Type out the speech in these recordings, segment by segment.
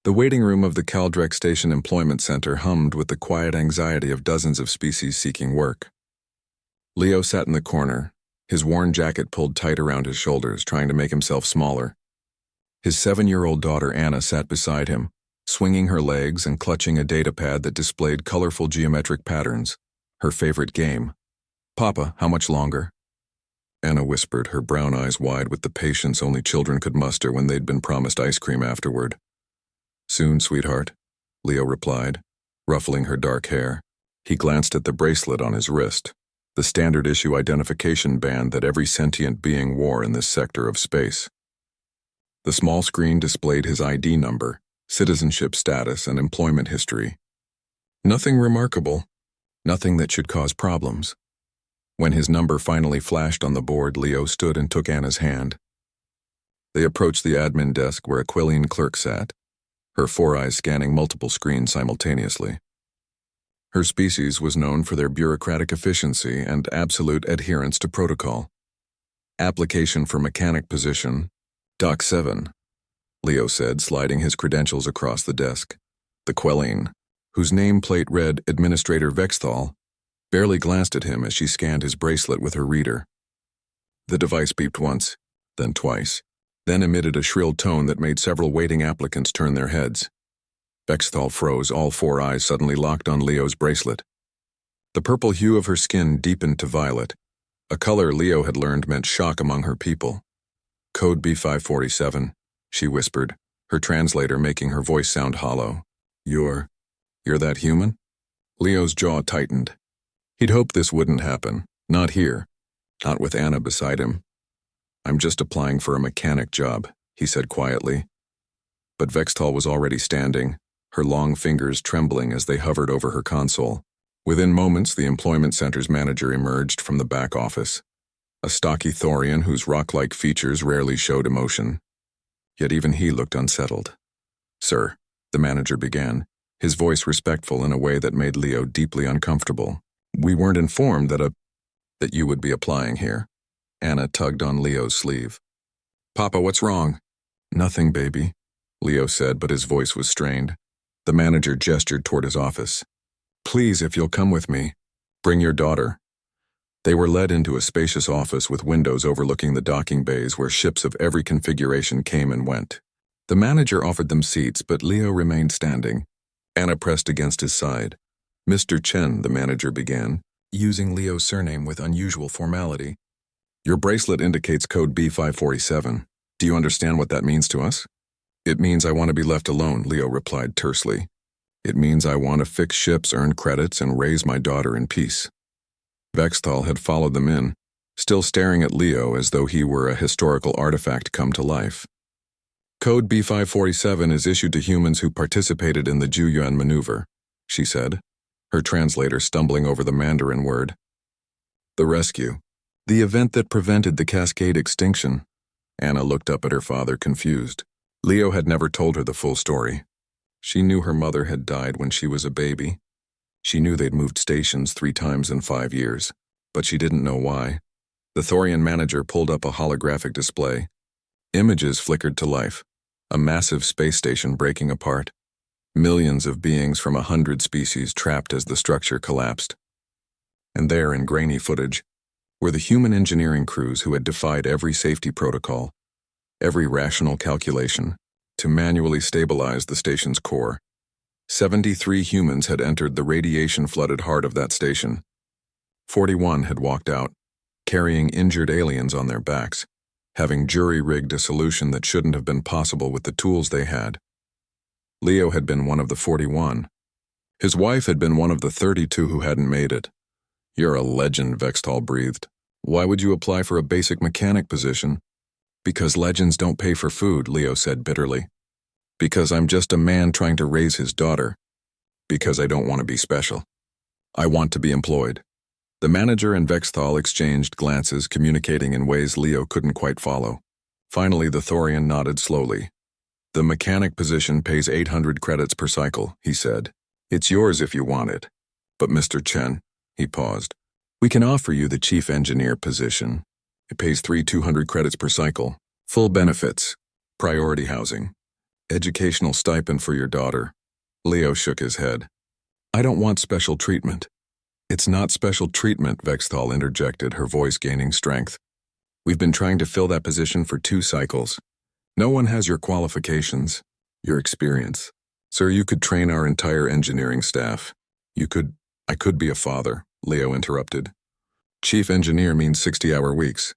The waiting room of the Caldrec Station Employment Center hummed with the quiet anxiety of dozens of species seeking work. Leo sat in the corner, his worn jacket pulled tight around his shoulders, trying to make himself smaller. His 7-year-old daughter Anna sat beside him, swinging her legs and clutching a datapad that displayed colorful geometric patterns, her favorite game. "Papa, how much longer?" Anna whispered, her brown eyes wide with the patience only children could muster when they'd been promised ice cream afterward. "Soon, sweetheart," Leo replied, ruffling her dark hair. He glanced at the bracelet on his wrist, the standard-issue identification band that every sentient being wore in this sector of space. The small screen displayed his ID number, citizenship status, and employment history. Nothing remarkable, nothing that should cause problems. When his number finally flashed on the board, Leo stood and took Anna's hand. They approached the admin desk where a Quillian clerk sat, her 4 eyes scanning multiple screens simultaneously. Her species was known for their bureaucratic efficiency and absolute adherence to protocol. "Application for mechanic position, Doc 7, Leo said, sliding his credentials across the desk. The Quillian, whose nameplate read Administrator Vexthal, barely glanced at him as she scanned his bracelet with her reader. The device beeped once, then twice, then emitted a shrill tone that made several waiting applicants turn their heads. Vexthal froze, all 4 eyes suddenly locked on Leo's bracelet. The purple hue of her skin deepened to violet, a color Leo had learned meant shock among her people. "Code B547, she whispered, her translator making her voice sound hollow. You're that human?" Leo's jaw tightened. He'd hoped this wouldn't happen. Not here. Not with Anna beside him. "I'm just applying for a mechanic job," he said quietly. But Vexthal was already standing, her long fingers trembling as they hovered over her console. Within moments, the employment center's manager emerged from the back office, a stocky Thorian whose rock-like features rarely showed emotion. Yet even he looked unsettled. "Sir," the manager began, his voice respectful in a way that made Leo deeply uncomfortable. "We weren't informed that you would be applying here." Anna tugged on Leo's sleeve. "Papa, what's wrong?" "Nothing, baby," Leo said, but his voice was strained. The manager gestured toward his office. "Please, if you'll come with me, bring your daughter." They were led into a spacious office with windows overlooking the docking bays where ships of every configuration came and went. The manager offered them seats, but Leo remained standing. Anna pressed against his side. "Mr. Chen," the manager began, using Leo's surname with unusual formality. "Your bracelet indicates code B547. Do you understand what that means to us?" "It means I want to be left alone," Leo replied tersely. "It means I want to fix ships, earn credits, and raise my daughter in peace." Vexthal had followed them in, still staring at Leo as though he were a historical artifact come to life. "Code B547 is issued to humans who participated in the Juyuan maneuver," she said, her translator stumbling over the Mandarin word. "The rescue. The event that prevented the Cascade extinction." Anna looked up at her father, confused. Leo had never told her the full story. She knew her mother had died when she was a baby. She knew they'd moved stations 3 times in 5 years, but she didn't know why. The Thorian manager pulled up a holographic display. Images flickered to life, a massive space station breaking apart. Millions of beings from 100 species trapped as the structure collapsed. And there, in grainy footage, were the human engineering crews who had defied every safety protocol, every rational calculation, to manually stabilize the station's core. 73 humans had entered the radiation-flooded heart of that station. 41 had walked out, carrying injured aliens on their backs, having jury-rigged a solution that shouldn't have been possible with the tools they had. Leo had been one of the 41. His wife had been one of the 32 who hadn't made it. "You're a legend," Vexthal breathed. "Why would you apply for a basic mechanic position?" "Because legends don't pay for food," Leo said bitterly. "Because I'm just a man trying to raise his daughter. Because I don't want to be special. I want to be employed." The manager and Vexthal exchanged glances, communicating in ways Leo couldn't quite follow. Finally, the Thorian nodded slowly. "The mechanic position pays 800 credits per cycle," he said. "It's yours if you want it. But Mr. Chen," he paused, "we can offer you the chief engineer position. It pays 200 credits per cycle, full benefits, priority housing, Educational stipend for your daughter. Leo shook his head. I don't want special treatment. It's not special treatment, Vexthal interjected, her voice gaining strength. We've been trying to fill that position for 2 cycles. No one has your qualifications, your experience. Sir, you could train our entire engineering staff. I could be a father, Leo interrupted. Chief engineer means 60-hour weeks.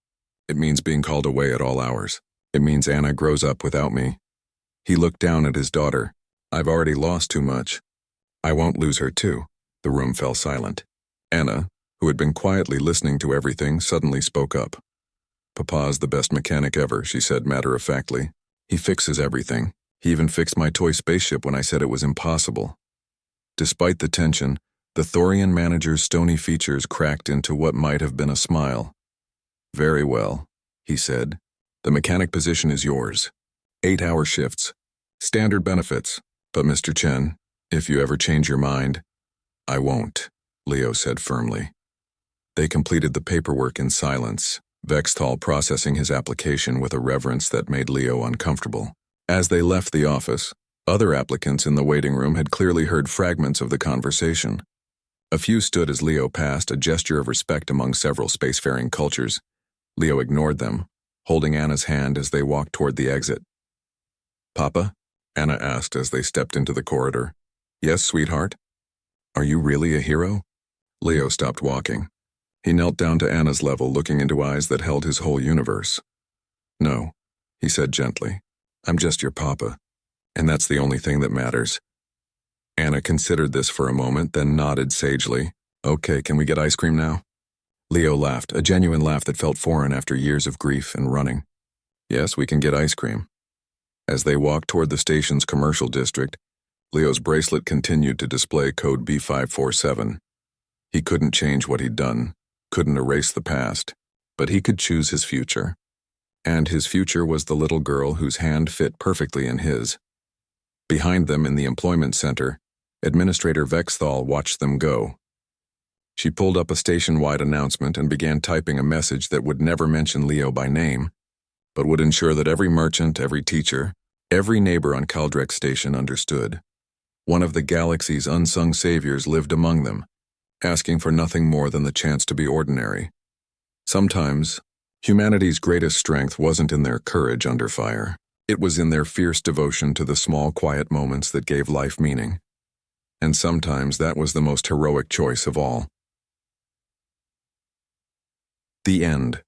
It means being called away at all hours. It means Anna grows up without me. He looked down at his daughter. I've already lost too much. I won't lose her too. The room fell silent. Anna, who had been quietly listening to everything, suddenly spoke up. Papa's the best mechanic ever, she said matter-of-factly. He fixes everything. He even fixed my toy spaceship when I said it was impossible. Despite the tension, the Thorian manager's stony features cracked into what might have been a smile. Very well, he said. The mechanic position is yours. 8-hour shifts. Standard benefits. But Mr. Chen, if you ever change your mind, I won't, Leo said firmly. They completed the paperwork in silence, Vexthal processing his application with a reverence that made Leo uncomfortable. As they left the office, other applicants in the waiting room had clearly heard fragments of the conversation. A few stood as Leo passed, a gesture of respect among several spacefaring cultures. Leo ignored them, holding Anna's hand as they walked toward the exit. Papa? Anna asked as they stepped into the corridor. Yes, sweetheart? Are you really a hero? Leo stopped walking. He knelt down to Anna's level, looking into eyes that held his whole universe. No, he said gently. I'm just your papa, and that's the only thing that matters. Anna considered this for a moment, then nodded sagely. Okay, can we get ice cream now? Leo laughed, a genuine laugh that felt foreign after years of grief and running. Yes, we can get ice cream. As they walked toward the station's commercial district, Leo's bracelet continued to display code B547. He couldn't change what he'd done, couldn't erase the past, but he could choose his future. And his future was the little girl whose hand fit perfectly in his. Behind them in the employment center, Administrator Vexthal watched them go. She pulled up a station-wide announcement and began typing a message that would never mention Leo by name, but would ensure that every merchant, every teacher, every neighbor on Caldrex Station understood. One of the galaxy's unsung saviors lived among them, asking for nothing more than the chance to be ordinary. Sometimes, humanity's greatest strength wasn't in their courage under fire. It was in their fierce devotion to the small, quiet moments that gave life meaning. And sometimes that was the most heroic choice of all. The end.